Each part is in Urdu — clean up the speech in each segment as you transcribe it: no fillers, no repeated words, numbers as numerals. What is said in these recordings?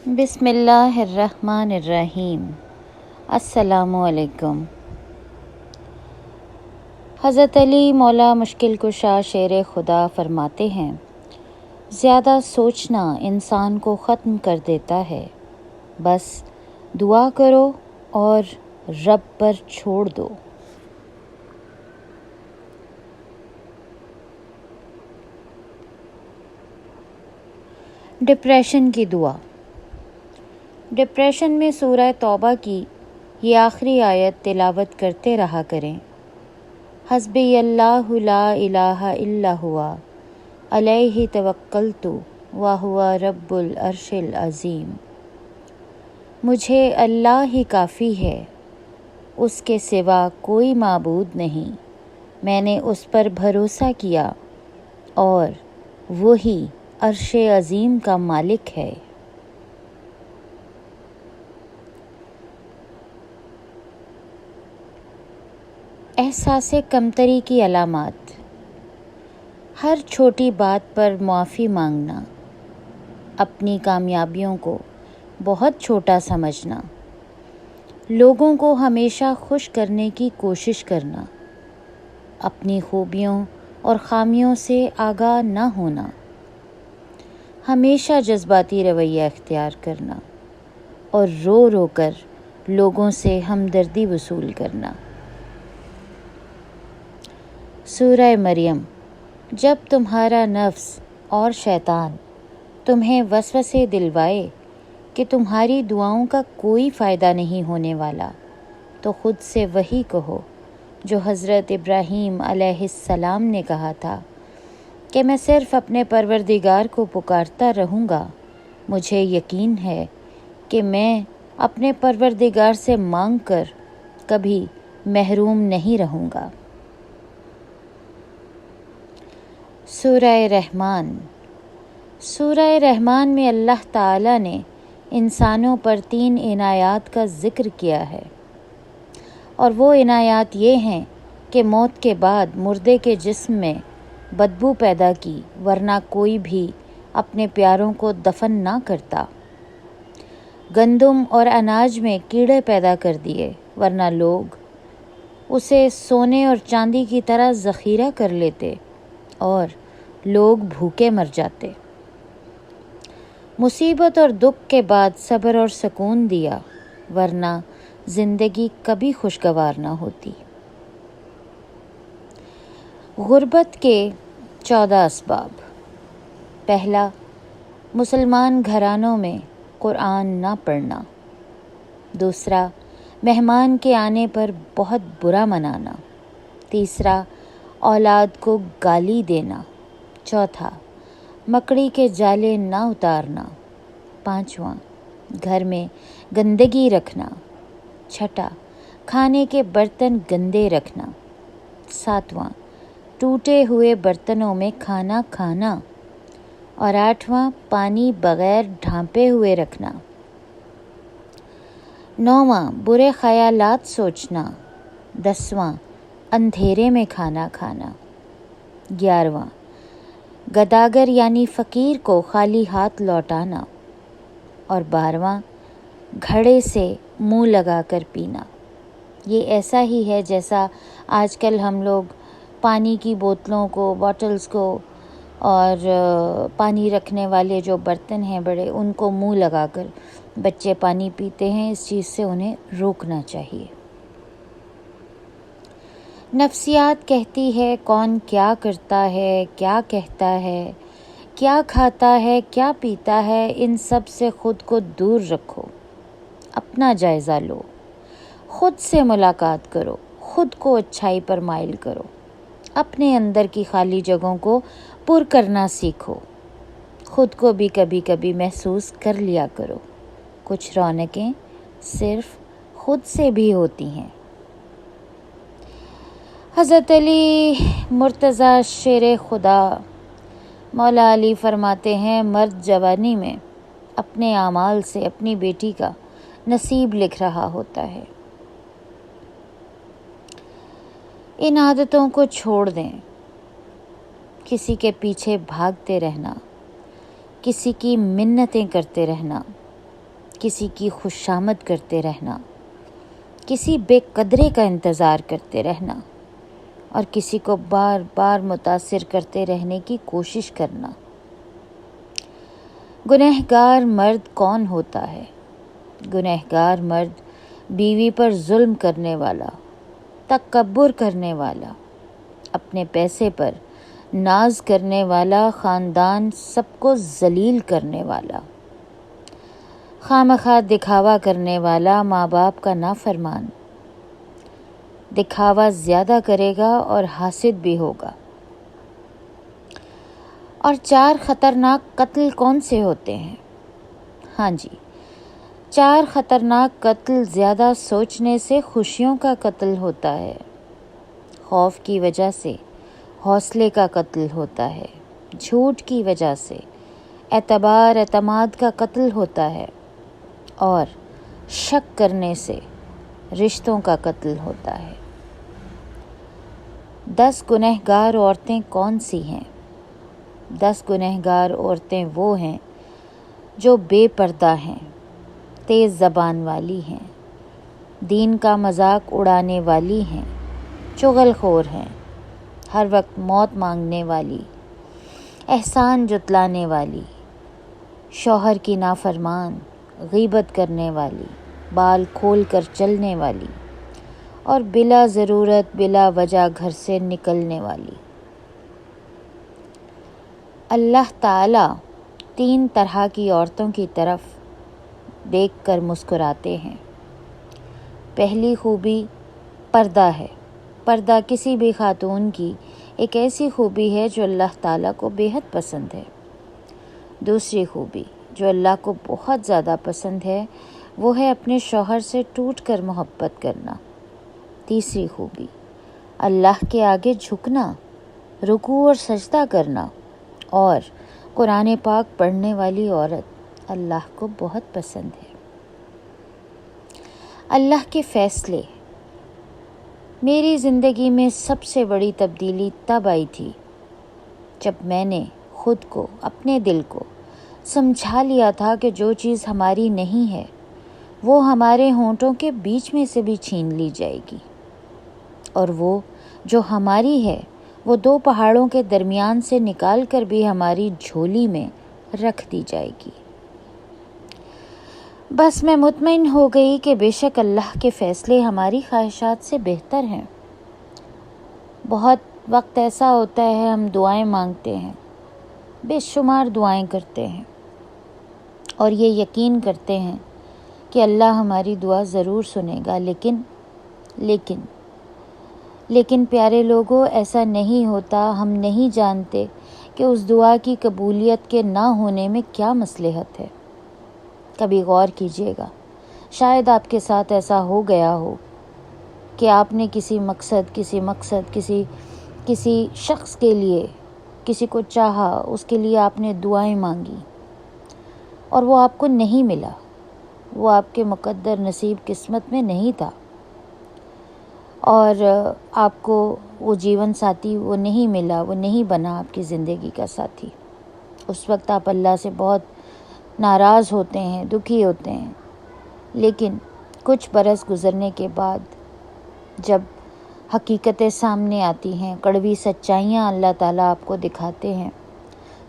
بسم اللہ الرحمن الرحیم۔ السلام علیکم۔ حضرت علی مولا مشکل کشا شیر خدا فرماتے ہیں، زیادہ سوچنا انسان کو ختم کر دیتا ہے، بس دعا کرو اور رب پر چھوڑ دو۔ ڈپریشن کی دعا۔ ڈپریشن میں سورہ توبہ کی یہ آخری آیت تلاوت کرتے رہا کریں۔ حسبی اللہ لا الہ الا ہوا علیہ توکلت وہو رب العرش العظیم۔ مجھے اللہ ہی کافی ہے، اس کے سوا کوئی معبود نہیں، میں نے اس پر بھروسہ کیا اور وہی عرش عظیم کا مالک ہے۔ احساس کمتری کی علامات۔ ہر چھوٹی بات پر معافی مانگنا، اپنی کامیابیوں کو بہت چھوٹا سمجھنا، لوگوں کو ہمیشہ خوش کرنے کی کوشش کرنا، اپنی خوبیوں اور خامیوں سے آگاہ نہ ہونا، ہمیشہ جذباتی رویہ اختیار کرنا اور رو رو کر لوگوں سے ہمدردی وصول کرنا۔ سورہ مریم۔ جب تمہارا نفس اور شیطان تمہیں وسوسے دلوائے کہ تمہاری دعاؤں کا کوئی فائدہ نہیں ہونے والا، تو خود سے وہی کہو جو حضرت ابراہیم علیہ السلام نے کہا تھا کہ میں صرف اپنے پروردگار کو پکارتا رہوں گا، مجھے یقین ہے کہ میں اپنے پروردگار سے مانگ کر کبھی محروم نہیں رہوں گا۔ سورہ رحمان۔ سورہ رحمان میں اللہ تعالیٰ نے انسانوں پر 3 عنایات کا ذکر کیا ہے، اور وہ عنایات یہ ہیں کہ موت کے بعد مردے کے جسم میں بدبو پیدا کی، ورنہ کوئی بھی اپنے پیاروں کو دفن نہ کرتا۔ گندم اور اناج میں کیڑے پیدا کر دیے، ورنہ لوگ اسے سونے اور چاندی کی طرح ذخیرہ کر لیتے اور لوگ بھوکے مر جاتے۔ مصیبت اور دکھ کے بعد صبر اور سکون دیا، ورنہ زندگی کبھی خوشگوار نہ ہوتی۔ غربت کے 14 اسباب۔ پہلا، مسلمان گھرانوں میں قرآن نہ پڑھنا۔ دوسرا، مہمان کے آنے پر بہت برا منانا۔ تیسرا، اولاد کو گالی دینا۔ چوتھا، مکڑی کے جالے نہ اتارنا۔ پانچواں، گھر میں گندگی رکھنا۔ چھٹا، کھانے کے برتن گندے رکھنا۔ ساتواں، ٹوٹے ہوئے برتنوں میں کھانا کھانا۔ اور آٹھواں، پانی بغیر ڈھانپے ہوئے رکھنا۔ نوواں، برے خیالات سوچنا۔ 10واں، اندھیرے میں کھانا کھانا۔ 11واں، گداگر یعنی فقیر کو خالی ہاتھ لوٹانا۔ اور 12واں، گھڑے سے منہ لگا کر پینا۔ یہ ایسا ہی ہے جیسا آج کل ہم لوگ پانی کی بوتلوں کو، باٹلز کو اور پانی رکھنے والے جو برتن ہیں بڑے، ان کو منہ لگا کر بچے پانی پیتے ہیں۔ اس چیز سے انہیں روکنا چاہیے۔ نفسیات کہتی ہے کون کیا کرتا ہے، کیا کہتا ہے، کیا کھاتا ہے، کیا پیتا ہے، ان سب سے خود کو دور رکھو، اپنا جائزہ لو، خود سے ملاقات کرو، خود کو اچھائی پر مائل کرو، اپنے اندر کی خالی جگہوں کو پر کرنا سیکھو، خود کو بھی کبھی کبھی محسوس کر لیا کرو۔ کچھ رونقیں صرف خود سے بھی ہوتی ہیں۔ حضرت علی مرتضیٰ شیر خدا مولا علی فرماتے ہیں، مرد جوانی میں اپنے اعمال سے اپنی بیٹی کا نصیب لکھ رہا ہوتا ہے۔ ان عادتوں کو چھوڑ دیں۔ کسی کے پیچھے بھاگتے رہنا، کسی کی منتیں کرتے رہنا، کسی کی خوشامد کرتے رہنا، کسی بے قدرے کا انتظار کرتے رہنا اور کسی کو بار بار متاثر کرتے رہنے کی کوشش کرنا۔ گنہگار مرد کون ہوتا ہے؟ گنہگار مرد بیوی پر ظلم کرنے والا، تکبر کرنے والا، اپنے پیسے پر ناز کرنے والا، خاندان سب کو ذلیل کرنے والا، خواہ دکھاوا کرنے والا، ماں باپ کا نافرمان، دکھاوا زیادہ کرے گا اور حاسد بھی ہوگا۔ اور 4 خطرناک قتل کون سے ہوتے ہیں؟ ہاں جی، 4 خطرناک قتل زیادہ سوچنے سے خوشیوں کا قتل ہوتا ہے، خوف کی وجہ سے حوصلے کا قتل ہوتا ہے، جھوٹ کی وجہ سے اعتماد کا قتل ہوتا ہے اور شک کرنے سے رشتوں کا قتل ہوتا ہے۔ 10 گنہگار عورتیں کون سی ہیں؟ 10 گنہگار عورتیں وہ ہیں جو بے پردہ ہیں، تیز زبان والی ہیں، دین کا مذاق اڑانے والی ہیں، چغل خور ہیں، ہر وقت موت مانگنے والی، احسان جتلانے والی، شوہر کی نافرمان، غیبت کرنے والی، بال کھول کر چلنے والی اور بلا ضرورت بلا وجہ گھر سے نکلنے والی۔ اللہ تعالیٰ 3 طرح کی عورتوں کی طرف دیکھ کر مسکراتے ہیں۔ پہلی خوبی پردہ ہے۔ پردہ کسی بھی خاتون کی ایک ایسی خوبی ہے جو اللہ تعالیٰ کو بے حد پسند ہے۔ دوسری خوبی جو اللہ کو بہت زیادہ پسند ہے وہ ہے اپنے شوہر سے ٹوٹ کر محبت کرنا۔ تیسری خوبی اللہ کے آگے جھکنا، رکوع اور سجدہ کرنا، اور قرآن پاک پڑھنے والی عورت اللہ کو بہت پسند ہے۔ اللہ کے فیصلے۔ میری زندگی میں سب سے بڑی تبدیلی تب آئی تھی جب میں نے خود کو، اپنے دل کو سمجھا لیا تھا کہ جو چیز ہماری نہیں ہے وہ ہمارے ہونٹوں کے بیچ میں سے بھی چھین لی جائے گی، اور وہ جو ہماری ہے وہ 2 پہاڑوں کے درمیان سے نکال کر بھی ہماری جھولی میں رکھ دی جائے گی۔ بس میں مطمئن ہو گئی کہ بے شک اللہ کے فیصلے ہماری خواہشات سے بہتر ہیں۔ بہت وقت ایسا ہوتا ہے ہم دعائیں مانگتے ہیں، بے شمار دعائیں کرتے ہیں اور یہ یقین کرتے ہیں کہ اللہ ہماری دعا ضرور سنے گا، لیکن پیارے لوگوں، ایسا نہیں ہوتا۔ ہم نہیں جانتے کہ اس دعا کی قبولیت کے نہ ہونے میں کیا مصلحت ہے۔ کبھی غور کیجیے گا، شاید آپ کے ساتھ ایسا ہو گیا ہو کہ آپ نے کسی شخص کے لیے، کسی کو چاہا، اس کے لیے آپ نے دعائیں مانگی اور وہ آپ کو نہیں ملا، وہ آپ کے مقدر نصیب قسمت میں نہیں تھا، اور آپ کو وہ جیون ساتھی وہ نہیں ملا، وہ نہیں بنا آپ کی زندگی کا ساتھی۔ اس وقت آپ اللہ سے بہت ناراض ہوتے ہیں، دکھی ہوتے ہیں، لیکن کچھ برس گزرنے کے بعد جب حقیقتیں سامنے آتی ہیں، کڑوی سچائیاں اللہ تعالیٰ آپ کو دکھاتے ہیں،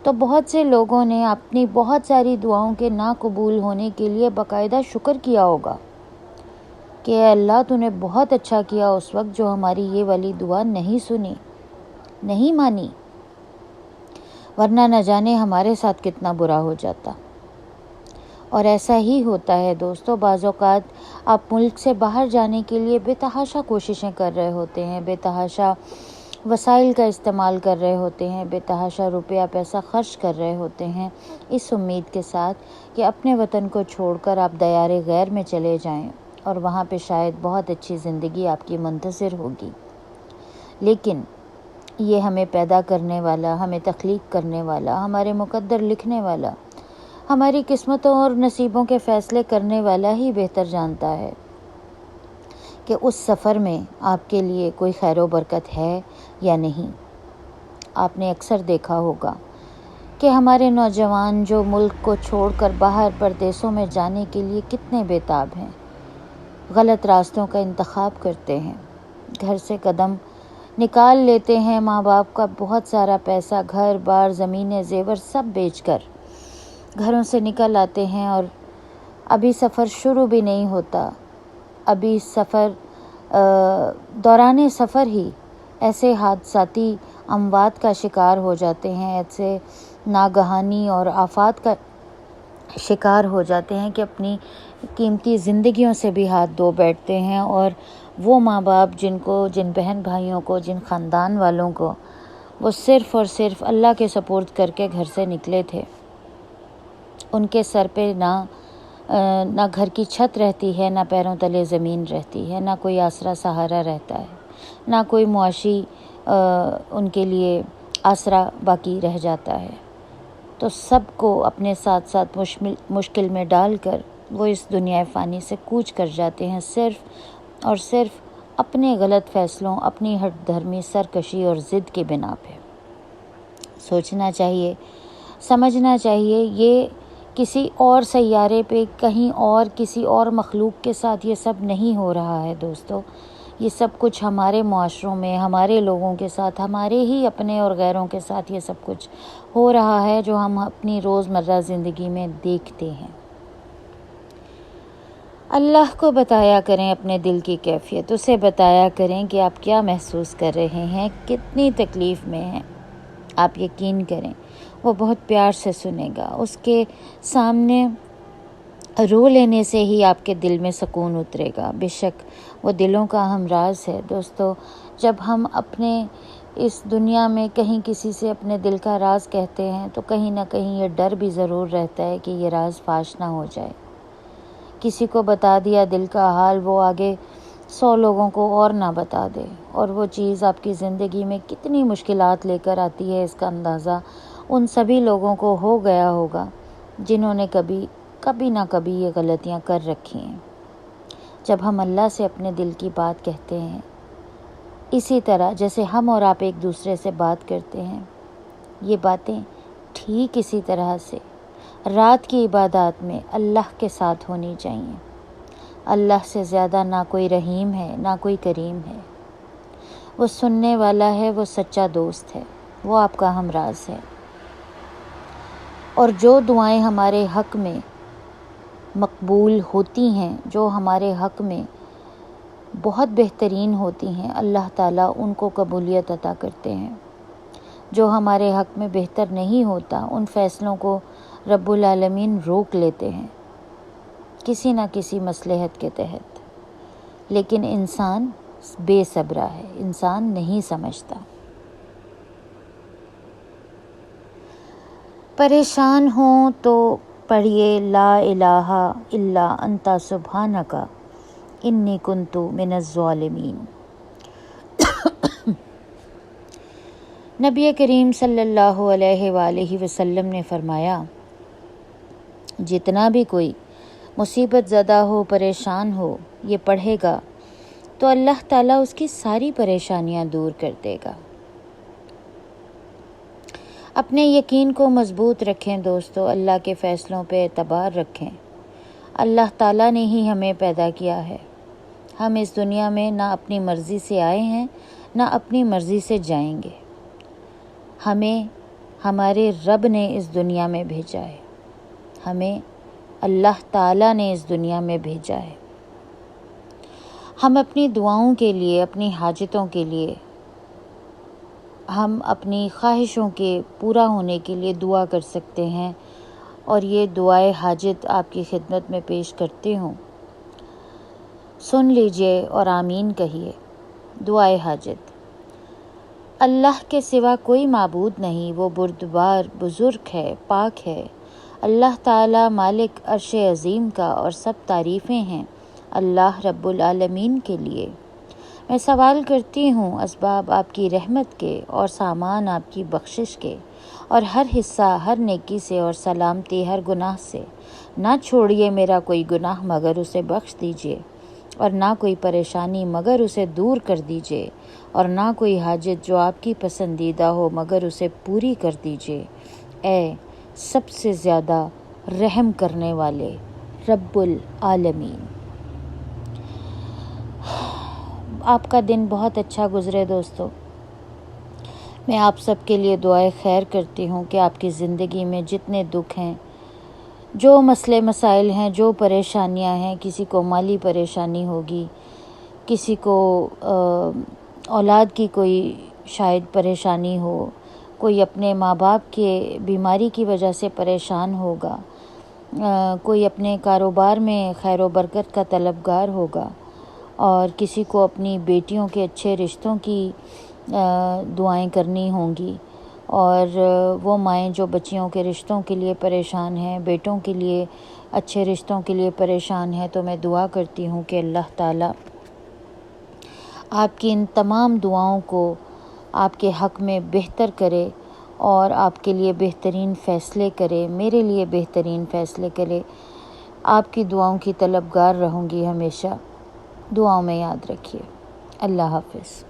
تو بہت سے لوگوں نے اپنی بہت ساری دعاؤں کے ناقبول ہونے کے لیے باقاعدہ شکر کیا ہوگا کہ اے اللہ تو نے بہت اچھا کیا اس وقت جو ہماری یہ والی دعا نہیں سنی، نہیں مانی، ورنہ نہ جانے ہمارے ساتھ کتنا برا ہو جاتا۔ اور ایسا ہی ہوتا ہے دوستو، بعض اوقات آپ ملک سے باہر جانے کے لیے بے تحاشا کوششیں کر رہے ہوتے ہیں، بے تحاشا وسائل کا استعمال کر رہے ہوتے ہیں، بے تحاشا روپیہ پیسہ خرچ کر رہے ہوتے ہیں، اس امید کے ساتھ کہ اپنے وطن کو چھوڑ کر آپ دیار غیر میں چلے جائیں اور وہاں پہ شاید بہت اچھی زندگی آپ کی منتظر ہوگی۔ لیکن یہ ہمیں پیدا کرنے والا، ہمیں تخلیق کرنے والا، ہمارے مقدر لکھنے والا، ہماری قسمتوں اور نصیبوں کے فیصلے کرنے والا ہی بہتر جانتا ہے کہ اس سفر میں آپ کے لیے کوئی خیر و برکت ہے یا نہیں۔ آپ نے اکثر دیکھا ہوگا کہ کہ ہمارے نوجوان جو ملک کو چھوڑ کر باہر پردیسوں میں جانے کے لیے کتنے بیتاب ہیں، غلط راستوں کا انتخاب کرتے ہیں، گھر سے قدم نکال لیتے ہیں، ماں باپ کا بہت سارا پیسہ، گھر بار، زمینیں، زیور سب بیچ کر گھروں سے نکل آتے ہیں، اور ابھی سفر شروع بھی نہیں ہوتا، ابھی دوران سفر ہی ایسے حادثاتی اموات کا شکار ہو جاتے ہیں، ایسے ناگہانی اور آفات کا شکار ہو جاتے ہیں کہ اپنی قیمتی زندگیوں سے بھی ہاتھ دھو بیٹھتے ہیں، اور وہ ماں باپ جن بہن بھائیوں کو، جن خاندان والوں کو وہ صرف اور صرف اللہ کے سپرد کر کے گھر سے نکلے تھے، ان کے سر پہ نہ گھر کی چھت رہتی ہے، نہ پیروں تلے زمین رہتی ہے، نہ کوئی آسرا سہارا رہتا ہے، نہ کوئی معاشی ان کے لیے آسرا باقی رہ جاتا ہے، تو سب کو اپنے ساتھ ساتھ مشکل میں ڈال کر وہ اس دنیا فانی سے کوچ کر جاتے ہیں، صرف اور صرف اپنے غلط فیصلوں، اپنی ہٹ دھرمی سرکشی اور ضد کی بنا پہ۔ سوچنا چاہیے، سمجھنا چاہیے، یہ کسی اور سیارے پہ، کہیں اور کسی اور مخلوق کے ساتھ یہ سب نہیں ہو رہا ہے دوستو، یہ سب کچھ ہمارے معاشروں میں، ہمارے لوگوں کے ساتھ، ہمارے ہی اپنے اور غیروں کے ساتھ یہ سب کچھ ہو رہا ہے، جو ہم اپنی روزمرہ زندگی میں دیکھتے ہیں۔ اللہ کو بتایا کریں اپنے دل کی کیفیت، اسے بتایا کریں کہ آپ کیا محسوس کر رہے ہیں، کتنی تکلیف میں ہیں۔ آپ یقین کریں وہ بہت پیار سے سنے گا، اس کے سامنے رو لینے سے ہی آپ کے دل میں سکون اترے گا۔ بے شک وہ دلوں کا اہم راز ہے دوستو، جب ہم اپنے اس دنیا میں کہیں کسی سے اپنے دل کا راز کہتے ہیں تو کہیں نہ کہیں یہ ڈر بھی ضرور رہتا ہے کہ یہ راز فاش نہ ہو جائے۔ کسی کو بتا دیا دل کا حال، وہ آگے 100 لوگوں کو اور نہ بتا دے، اور وہ چیز آپ کی زندگی میں کتنی مشکلات لے کر آتی ہے، اس کا اندازہ ان سبھی لوگوں کو ہو گیا ہوگا جنہوں نے کبھی نہ کبھی یہ غلطیاں کر رکھی ہیں۔ جب ہم اللہ سے اپنے دل کی بات کہتے ہیں، اسی طرح جیسے ہم اور آپ ایک دوسرے سے بات کرتے ہیں، یہ باتیں ٹھیک اسی طرح سے رات کی عبادات میں اللہ کے ساتھ ہونی چاہیے۔ اللہ سے زیادہ نہ کوئی رحیم ہے، نہ کوئی کریم ہے، وہ سننے والا ہے، وہ سچا دوست ہے، وہ آپ کا ہمراز ہے، اور جو دعائیں ہمارے حق میں مقبول ہوتی ہیں، جو ہمارے حق میں بہت بہترین ہوتی ہیں، اللہ تعالیٰ ان کو قبولیت عطا کرتے ہیں۔ جو ہمارے حق میں بہتر نہیں ہوتا، ان فیصلوں کو رب العالمین روک لیتے ہیں کسی نہ کسی مصلحت کے تحت، لیکن انسان بے صبرا ہے، انسان نہیں سمجھتا۔ پریشان ہوں تو پڑھیے لا الہ الا انت سبحانک انی کنت من الظالمین۔ نبی کریم صلی اللہ علیہ وآلہ وسلم نے فرمایا، جتنا بھی کوئی مصیبت زدہ ہو، پریشان ہو، یہ پڑھے گا تو اللہ تعالیٰ اس کی ساری پریشانیاں دور کر دے گا۔ اپنے یقین کو مضبوط رکھیں دوستو، اللہ کے فیصلوں پہ اعتبار رکھیں۔ اللہ تعالیٰ نے ہی ہمیں پیدا کیا ہے، ہم اس دنیا میں نہ اپنی مرضی سے آئے ہیں، نہ اپنی مرضی سے جائیں گے۔ ہمیں ہمارے رب نے اس دنیا میں بھیجا ہے، ہمیں اللہ تعالیٰ نے اس دنیا میں بھیجا ہے۔ ہم اپنی دعاؤں کے لیے، اپنی حاجتوں کے لیے، ہم اپنی خواہشوں کے پورا ہونے کے لیے دعا کر سکتے ہیں، اور یہ دعائے حاجت آپ کی خدمت میں پیش کرتی ہوں، سن لیجئے اور آمین کہیے۔ دعائے حاجت: اللہ کے سوا کوئی معبود نہیں، وہ بردبار بزرگ ہے، پاک ہے۔ اللہ تعالیٰ مالک عرش عظیم کا، اور سب تعریفیں ہیں اللہ رب العالمین کے لیے۔ میں سوال کرتی ہوں اسباب آپ کی رحمت کے، اور سامان آپ کی بخشش کے، اور ہر حصہ ہر نیکی سے، اور سلامتی ہر گناہ سے۔ نہ چھوڑیے میرا کوئی گناہ مگر اسے بخش دیجیے، اور نہ کوئی پریشانی مگر اسے دور کر دیجیے، اور نہ کوئی حاجت جو آپ کی پسندیدہ ہو مگر اسے پوری کر دیجیے۔ اے سب سے زیادہ رحم کرنے والے رب العالمین۔ آپ کا دن بہت اچھا گزرے دوستو۔ میں آپ سب کے لیے دعائے خیر کرتی ہوں کہ آپ کی زندگی میں جتنے دکھ ہیں، جو مسئلے مسائل ہیں، جو پریشانیاں ہیں، کسی کو مالی پریشانی ہوگی، کسی کو اولاد کی کوئی شاید پریشانی ہو، کوئی اپنے ماں باپ کے بیماری کی وجہ سے پریشان ہوگا، کوئی اپنے کاروبار میں خیر و برکت کا طلبگار ہوگا، اور کسی کو اپنی بیٹیوں کے اچھے رشتوں کی دعائیں کرنی ہوں گی، اور وہ مائیں جو بچیوں کے رشتوں کے لیے پریشان ہیں، بیٹوں کے لیے اچھے رشتوں کے لیے پریشان ہیں، تو میں دعا کرتی ہوں کہ اللہ تعالیٰ آپ کی ان تمام دعاؤں کو آپ کے حق میں بہتر کرے اور آپ کے لیے بہترین فیصلے کرے، میرے لیے بہترین فیصلے کرے۔ آپ کی دعاؤں کی طلبگار رہوں گی ہمیشہ۔ دعاؤں میں یاد رکھیے۔ اللہ حافظ۔